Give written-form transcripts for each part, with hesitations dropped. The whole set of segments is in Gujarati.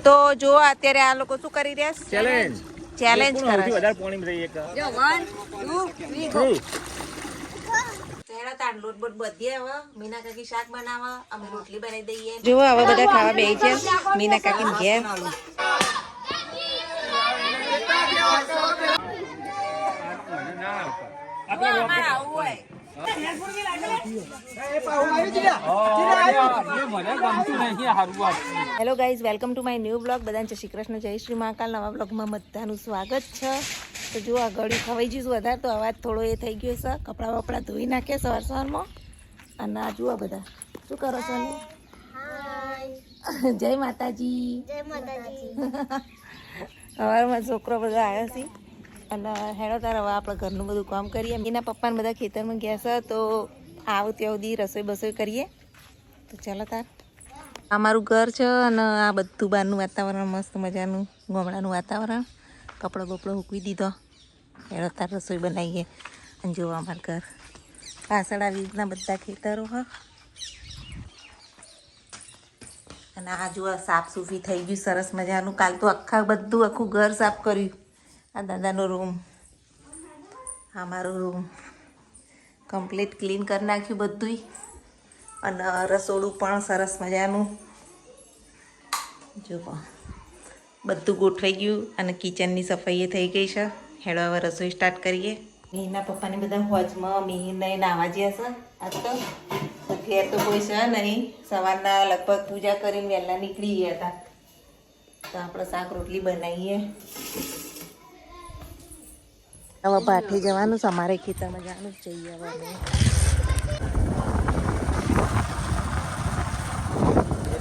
તો જો અત્યારે આ લોકો શું કરી રહ્યા છે? ચેલેન્જ કરે છે. વધારે પાણી રહી એક જો 1 2 3 ગો. તેરા તાર લોટ બોટ બધી હવે મીના કાકી શાક બનાવવા, અમે રોટલી બનાવી દઈએ. જો હવે બધા ખાવા બેહી છે મીના કાકી ઘેર. Hello guys, welcome to my new blog. બધાને જય શ્રી કૃષ્ણ, જય શ્રી મહાકાલ. નવા બ્લોગમાં બધાનું સ્વાગત છે. તો જો આ ગળ્યું ખવાઈ જઈશું વધારે તો અવાજ થોડો એ થઈ ગયો છે. કપડાં વપડા ધોઈ નાખે સવારમાં. અને આ જુઓ બધા શું કરો છો? જય માતાજી. સવારમાં છોકરો બધા આવ્યા છે. અને હેડો તાર હવે આપણે ઘરનું બધું કામ કરીએ. એના પપ્પાને બધા ખેતરમાં ગયા છે તો આવું ત્યાં સુધી રસોઈ બસોઈ કરીએ. તો ચાલો તાર. આ મારું ઘર છે અને આ બધું બહારનું વાતાવરણ મસ્ત મજાનું ગામડાનું વાતાવરણ. કપડો બપડો મૂકી દીધો. હેડો તાર રસોઈ બનાવીએ. અને જો અમારું ઘર પાછળ આવી રીતના બધા ખેતરો હ. અને આ જો સાફ સૂફી થઈ ગયું સરસ મજાનું. કાલ તો આખું ઘર સાફ કર્યું. આ દાદાનો રૂમ, આ મારો રૂમ કમ્પ્લીટ ક્લીન કરી નાખ્યું બધું. અને રસોડું પણ સરસ મજાનું જુઓ બધું ગોઠવાઈ ગયું. અને કિચનની સફાઈ થઈ ગઈ છે. હેડો હવે રસોઈ સ્ટાર્ટ કરીએ. મીના પપ્પાને બધા હોજમાં મીને નાવા જ્યા છે. આજ તો ઘેર તો કોઈ છે નહીં. સવારના લગભગ પૂજા કરીને વહેલા નીકળી ગયા હતા. તો આપણે શાક રોટલી બનાવીએ. હવે ભાઠી જવાનું છે અમારે ખેતરમાં જવાનું જ જઈએ. હવે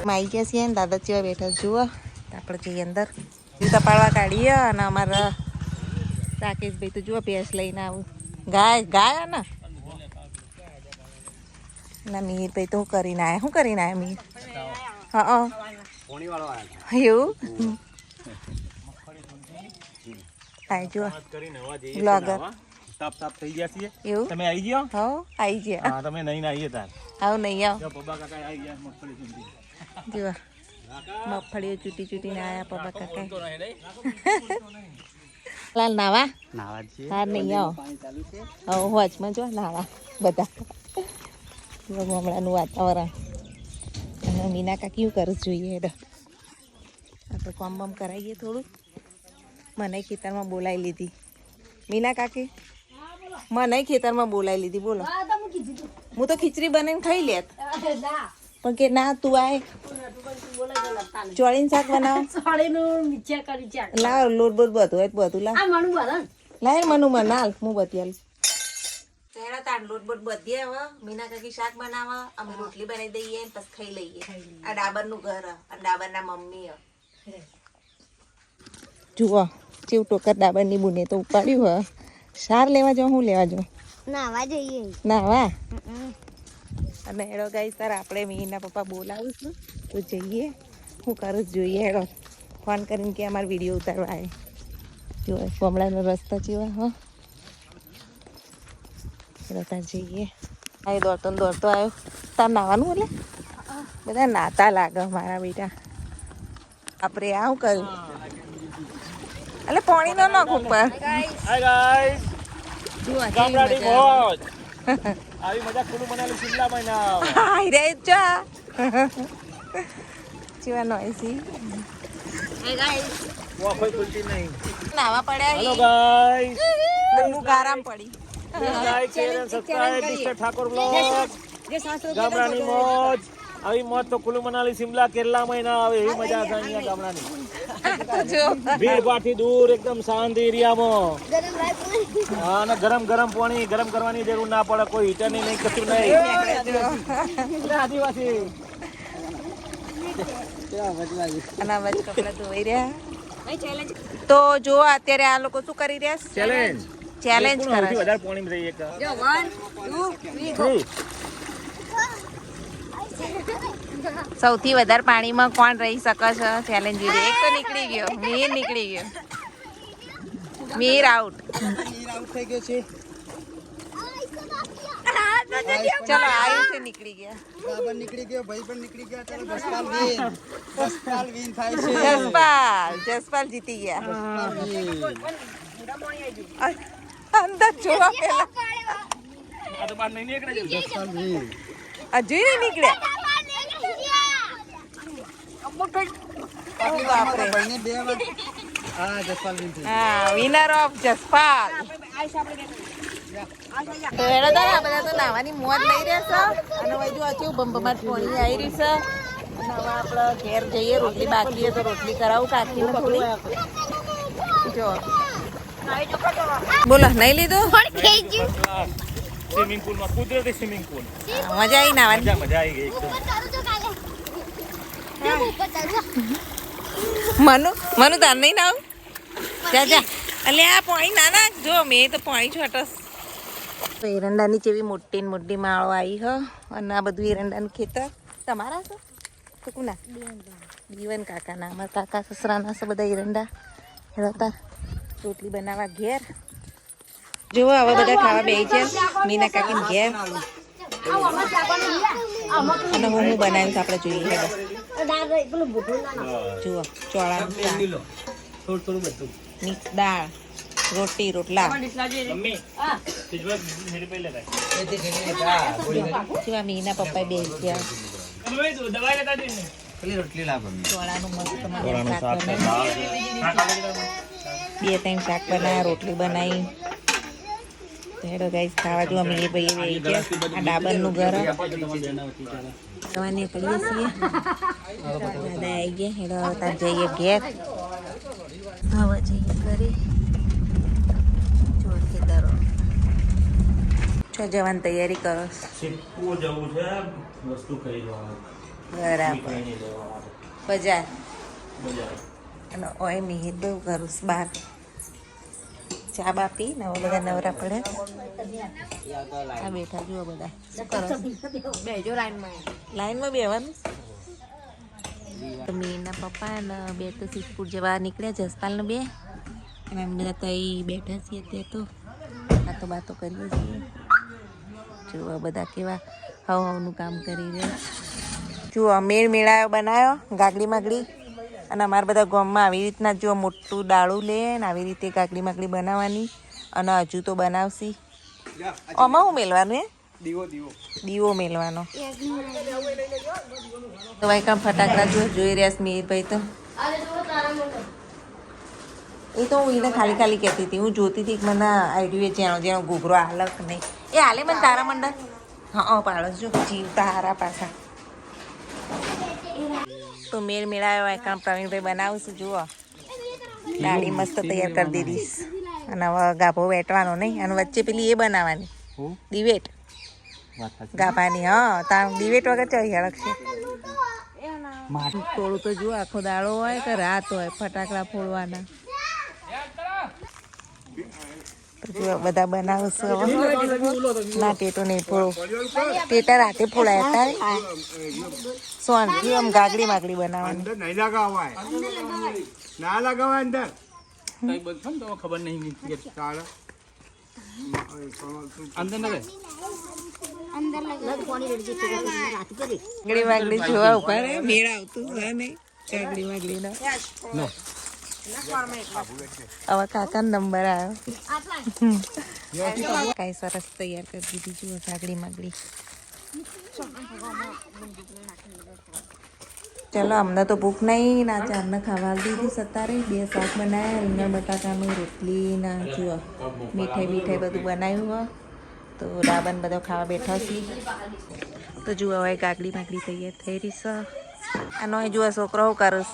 અમે આવી ગયા છીએ. દાદા જેવા બેઠા જુઓ. આપણે જઈએ અંદર જૂતા પાડવા કાઢીએ. અને અમારા રાકેશભાઈ તો જુઓ ભેંસ લઈને આવું. ગાય ને ના મીરભાઈ તો શું કરીને આવ્યા? શું કરીને આવ્યા મીર? હા એવું આ જો બ્લોગર સાફ થઈ ગયા છીએ. એવું તમે આવી ગયો? હા આવી ગયા. હા તમે નહીં આવીએ તાર. આવ નહીં આવ. પપ્પા કાકા આવી ગયા મગફળી સુધી. જો મગફળીઓ ચૂટીને આવ્યા પપ્પા કાકા. લાલ નાવા હા નહીં આવો. હવે હોજમાં જો નાવા બધા. ગામડાનું વાતાવરણ. અને મીના કાકી શું કરું જોઈએ? હેડો આપણે કામ બામ કરાવીએ થોડું. મને ખેતરમાં બોલાવી લીધી મીના કાકી. મને ખેતરમાં બોલાવી લીધી. બોલો હું તો ખીચડી બનાવીને ખાઈ લેત. પણ કે ના તું આય ચોળીનું શાક બનાવ. લાવ લોટ બોટ બધું હોય બધું લાવ. લાય મનુ નાલ હું બધી તાર લોટ બોટ બધી હવે મીના કાકી શાક બનાવવા, અમે રોટલી બનાવી દઈએ પછી ખાઈ લઈએ. આ ડાબરનું ઘર આ ડાબરના મમ્મી. જુઓ કેવું ટોકર ડાબરની બુને તો ઉપાડ્યું હ. સાર લેવા જાઉં હું લેવા જાઉં? નાવા જઈએ. નાવા અને હેડો ગાઈસ તાર આપણે મીના પપ્પા બોલાવું છું તો જઈએ. હું કરું જોઈએ. હેડો ફોન કરીને કે અમારે વિડીયો ઉતારવા આવે. જો ગામડાનો રસ્તો જેવા હા. હેડો તાર જઈએ. આ દોડતો આવ્યો. તાર નાવાનું એટલે બધા નાતા લાગે મારા બેટા. આપણે આ શું કર્યું? એટલે પાણી નો નાખ ઉપર. Hi guys. ગામડાની મોજ. આવી મજા કુલુ મનાલી શિમલા માં ના આવે. હાય રે જા. જીવા નોઈસી. Hi guys. વાફાઈ ખુલતી નહીં. નાવા પડ્યા. Hello guys. હું ગારામ પડી. લાઈક શેર અને સબસ્ક્રાઇબ મિસ્ટર ઠાકોર બ્લોગ. ગામડાની મોજ. આવી મોજ તો કુલુ મનાલી શિમલા કેરલામાં ના આવે એવી મજા છે અહીંયા ગામડાની. ભીડ ભાડથી દૂર એકદમ શાંત એરિયામાં. હા અને ગરમ પાણી ગરમ કરવાની જરૂર ના પડે. કોઈ હીટર નહીં કશું નહીં. આદિવાસી અને બધા કપડા ધોઈ રહ્યા. તો જો અત્યારે આ લોકો શું કરી રહ્યા છે? ચેલેન્જ કરે છે. વધારે પાણી રહી એક. જો 1 2 3 ગો. સૌથી વધારે પાણીમાં કોણ રહી શકે છે? Challenge video. એક તો નીકળી ગયો. મીર નીકળી ગયો. મીર આઉટ થઈ ગયો છે. ચલો આવ્યું છે નીકળી ગયા બરાબર નીકળી ગયો ભાઈ પણ નીકળી ગયા ચાલો જસપાલ વિન થાય છે જસપાલ જીતી ગયા જસપાલ win. અંદર જોવા પેલા આ તો બહાર નહીં નીકળે છે. જસપાલ win. હજુ નહીં નીકળ્યા બાપરે ભાઈને બે વાર હા જસપાલ win થઈ હા વિનર ઓફ જસપાલ તો હેડો તાર આ બધા તો નાવાની મોજ લઈ રહ્યા છે અને હજુ હજુ બંબમાટ પોણી આવી રહી છે અને હવે આપણે ઘેર જઈએ રોટલી બાકી છે તો રોટલી કરાવું કાકીને થોડી જો બોલો નહીં લીધું સ્વિમિંગ પુલમાં કુદરતી સ્વિમિંગ પુલ મજા આવી નાવાની મજા આવી ગઈ એકદમ. મનુ તાર નહીં નાવ જા જા એટલે આ પાણી ના ના જો મેં તો પાણી છોટસ એરંડાની જેવી મોટી ને મોટી માળો આવી હ અને આ બધું એરંડાનું ખેતર તમારા છે તો કોના જીવન કાકાના અમારા કાકા સસરાના છે બધા એરંડા હેડતા રોટલી બનાવવા ઘેર જુઓ હવે બધા ખાવા બેસી છે મીના કાકીને ઘેર અને હું બનાવ્યું છે આપણે જોઈએ હેડો જુઓ ચોળાનું શાક મિક્સ દાળ રોટી રોટલા મમ્મી તુજવા મેરે પે લગા જેવા મીના પપ્પા બે ગયા મમ્મી તું દવાઈ લેતા જઈ ને પેલી રોટલી લાવ ચોળાનું મસ્ત ચોળાનું શાક શાક બનાવ્યું બે ત્રણ શાક બનાવ્યા રોટલી બનાવી હેડો ગાઈસ ખાવા જો અમે એ ભાઈ બેસી ગયા આ ડાબરનું ઘર સવારની પડીએ છીએ દાદા આવી ગયા હેડો તાર જઈએ ઘેર હવે જઈએ ઘરે જો ખેતરો છો જવાની તૈયારી કરો સિક્કો જવું છે વસ્તુ ખરીદવા બરાબર બજાર બજાર અને ઓય મિહિર બહુ કરું બહાર ચા બા પી ને હવે બધા નવરા પડે આ બેઠા જુઓ બધા શું કરો બેજો લાઈનમાં બેવાનું તો મીના પપ્પા ને બે તો સિદ્ધપુર જવા નીકળ્યા જસપાલ ને બે અને અમે બધા તઈ બેઠા છીએ તે તો વાતો કરીએ છીએ જુઓ બધા કેવા હવનું કામ કરી રહ્યા જુઓ મેળાયો બનાવ્યો ગાગડી માગડી અને અમારા બધા ગામમાં આવી રીતના જો મોટું ડાળું લે ને આવી રીતે કાકડી માકડી બનાવવાની અને હજુ તો બનાવશી આમાં શું મેળવાનું હે દીવો મેળવાનો તો ભાઈ કામ ફટાકડા જોઈ રહ્યા છે મીરભાઈ તો એ તો હું એને ખાલી ખાલી કહેતી હતી હું જોતી હતી કે મને આઈડિયો જેનો ઘૂઘરો હાલક નહીં એ હાલે મને તારા મંડળ હા પાડો જો જીવતા હારા પાછા તો મેળાયો કામ પ્રવીણભાઈ બનાવશું જુઓ દાળી મસ્ત તૈયાર કરી દીધીશ અને હવે ગાભો વેટવાનો નહીં અને વચ્ચે પેલી એ બનાવવાની દિવેટ ગાભાની હા તાર દિવેટ વગર ચડી હળકશે થોડું તો જુઓ આખો દાડો હોય કે રાત હોય ફટાકડા ફોડવાના જુઓ બધા બનાવશું હવે ના ટેટો નહીં ફોડો ટેટા રાતે ફોડાય હતા સોન આમ ગાગડી માગડી બનાવવાની ના લગાવાય અંદર ખબર નહીં ગાગડી માગડી જોવા ઉપર મેળ આવતું છે નહીં ગાગડી માગડી નો હવે કાકા નંબર આવ્યો કઈ સરસ તૈયાર કરી દીધી જુઓ ગાગડી માગડી ચલો અમને તો ભૂખ નહીં ના ચારને ખાવા દીધી સતારે બે શાક બનાવ્યા રીંગણ બટાકાનું રોટલી ના જુઓ મીઠાઈ બધું બનાવ્યું હોય તો ડાબન બધો ખાવા બેઠા છીએ તો જુઓ હવે ગાગડી માગડી તૈયાર થઈ રહી છે આનો જુઓ છોકરો શું કરું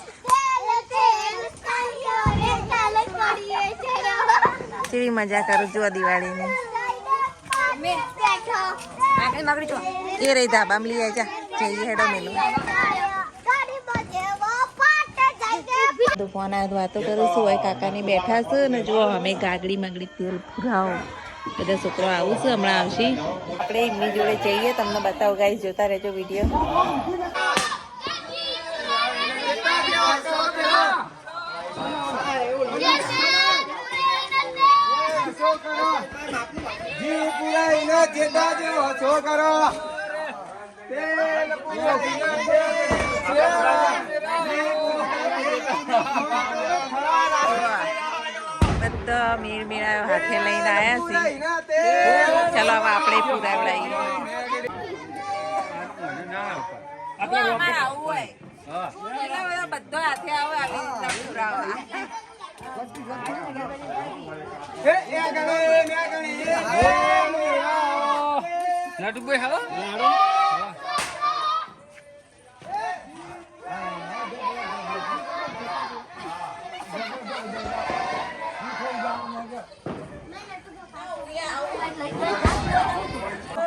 કેવી મજા કરું જુઓ દિવાળીની એ રહી ધાબામાં લઈ આવી જઈએ હેડો મેલું ફોન આવ્યો વાતો કરું છું હોય કાકાની બેઠા છે ને જુઓ અમે ગાગડી માગડી તેલ ફુરાવો બધા છોકરો આવું છે હમણાં આવશે આપણે એમની જોડે જઈએ તમને બતાવો ગાઈસ જોતા રહેજો વિડીયો જીવ પૂરા એના જેઠા જેવો છોકરો તેલ પૂરો બધા મેળાયો હાથે લઈને આવ્યા છે. ચાલો હવે આપણે પુરાવડાવીએ. અમારે આવું હોય એટલા બધા બધો હાથે આવે આવી રીતના પુરાવા.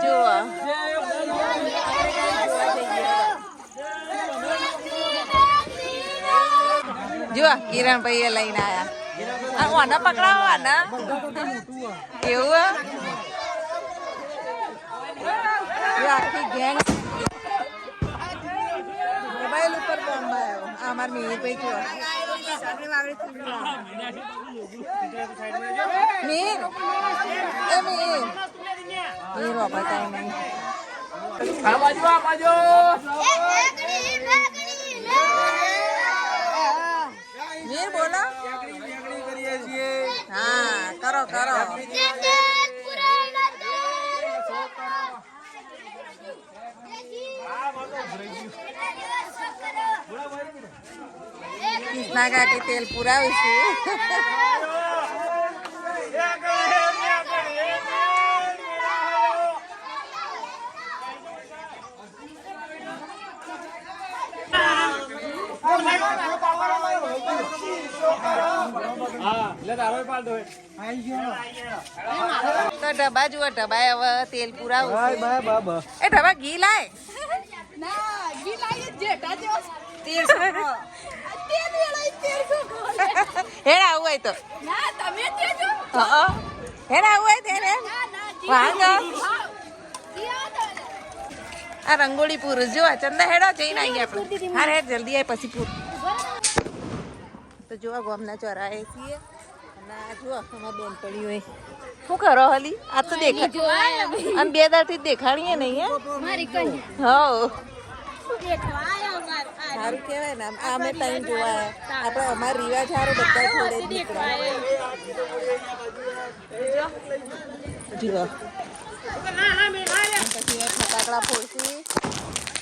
જુઓ જુઓ કિરણભાઈએ લઈને આયા. ઓને પકડાવો આને એવું આખી ગેંગ મોબાઈલ ઉપર બોમ્બ આવ્યો. અમાર મિહિરભાઈ જો મિહિર એ મિહિર મિહિર વાપરતા નહીં. મિહિર બોલો. હા કરો કરો. કૃષ્ણા કાકી તેલ પુરાવીશું. તો ઢબા જુઓ ઢબા હવે તેલ પુરાવું. એ ઢબા ઘી લાય. હેડ આવું હોય તો હેડ આવું હોય તેને વાંગ આ રંગોળી પુરુષ જો ચંદા હેડો જઈને આવીએ આપણે. હા હેડ જલ્દી આવે પછી પૂર. તો જોવા ગોમના ચોરાએ છીએ અને આ જુઓ અમારા બેનપણી હોય શું કરો હલી. આ તો દેખાય અને બે દારથી દેખાડીએ નહીં. હો સારું કેવાય ને. અમે ટાઈમ જોવા આપણે અમારા રિવાજ સારો બધા જોડે જ નીકળે. જુઓ પછી ફટાકડા ફોડશી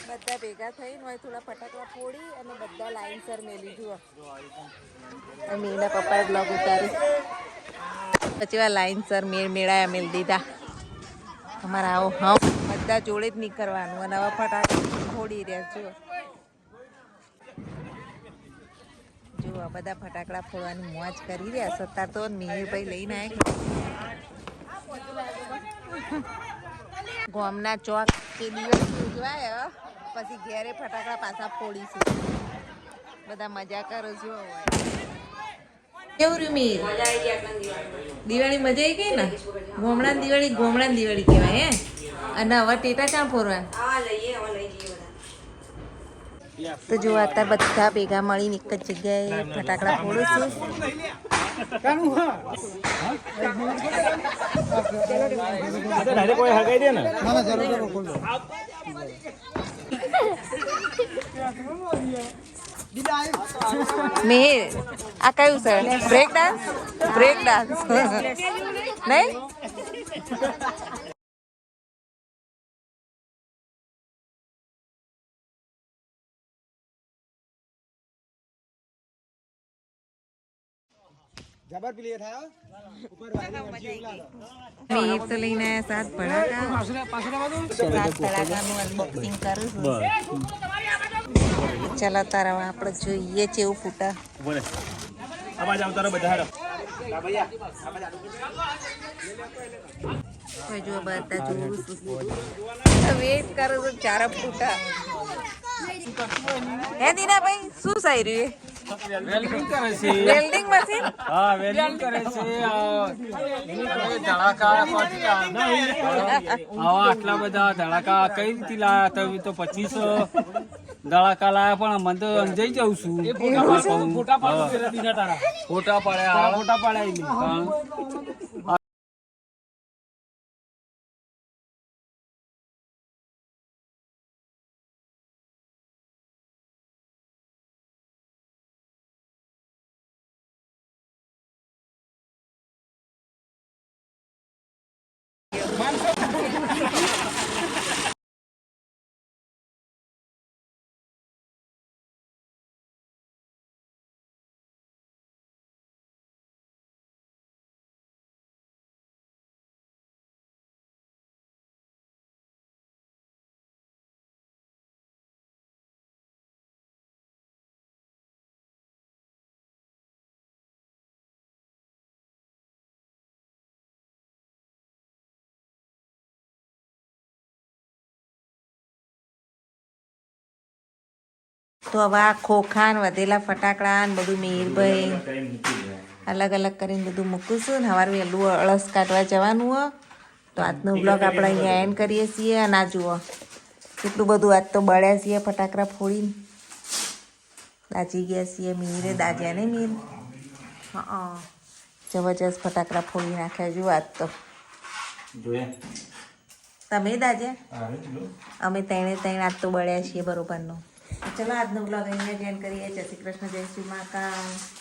બધા ભેગા થઈને હોય થોડા ફટાકડા ફોડી અને બધા લાઈનસર મેલી. જુઓ મેળના પપ્પાએ બ્લોગ ઉતારી પછી આ લાઈનસર મેળાયા મેળ દીધા. અમારા આવો હા બધા જોડે જ નીકળવાનું અને હવે ફટાકડા ફોડી રહ્યા. જુઓ જુઓ બધા ફટાકડા ફોડવાની મોજ કરી રહ્યા. સત્તાર તો મિહિરભાઈ લઈને આવ્યા. ગામના ચોક કે દિવસ ઉજવાય પછી ઘેરે ફટાકડા પાછા ફોડીશું. બધા મજા કરો છો. કેવું રહ્યું મીર? દિવાળી મજા આવી ગઈ ને. ગોમડાની દિવાળી કહેવાય હે. અને હવે ટેટા ક્યાં ફોરવા? તો જો અત્યારે બધા ભેગા મળીને એક જ જગ્યાએ ફટાકડા ફોડું છું. મિહિર આ કયું છે? બ્રેક ડાન્સ નહીં? જબર પ્લેયર થાય ઉપર મિહિર તો લઈને આવ્યા 7 ભડાકાનું અનબોક્સિંગ કરું છું. ચાલો તારા આપણે જોઈએ છે એવું ફૂટા. જો બધા જોઉં વેટ કરું છું. 4 ફૂટા હે દીનાભાઈ શું થઈ રહ્યું? Welding machine. હા વેલ્ડિંગ કરે છે. આટલા બધા ધડાકા કઈ રીતે લાયા તમે? તો 25 ધડાકા લાયા પણ મને તો અંજાઈ જાઉં છું. ફોટા પાડ્યા. તો હવે આ ખોખા ને વધેલા ફટાકડા ને બધું મીરભાઈ અલગ અલગ કરીને બધું મૂકું છું ને સવારે વહેલું અળસ કાઢવા જવાનું હોય તો આજનો બ્લોગ આપણે અહીંયા એન્ડ કરીએ છીએ અને આ જુઓ કેટલું બધું આજ તો બળ્યા છીએ ફટાકડા ફોડીને દાજી ગયા છીએ મીરે દાજ્યા ને મીર હા જબરજસ્ત ફટાકડા ફોડી નાખ્યા જુઓ આજ તો તમે દાજ્યા અમે ત્રણે આજ તો બળ્યા છીએ બરોબરનો ચલો આજનો બ્લોગ અહીંયા જ એન્ડ કરીએ. જય શ્રી કૃષ્ણ, જય શ્રી મહાકાલ.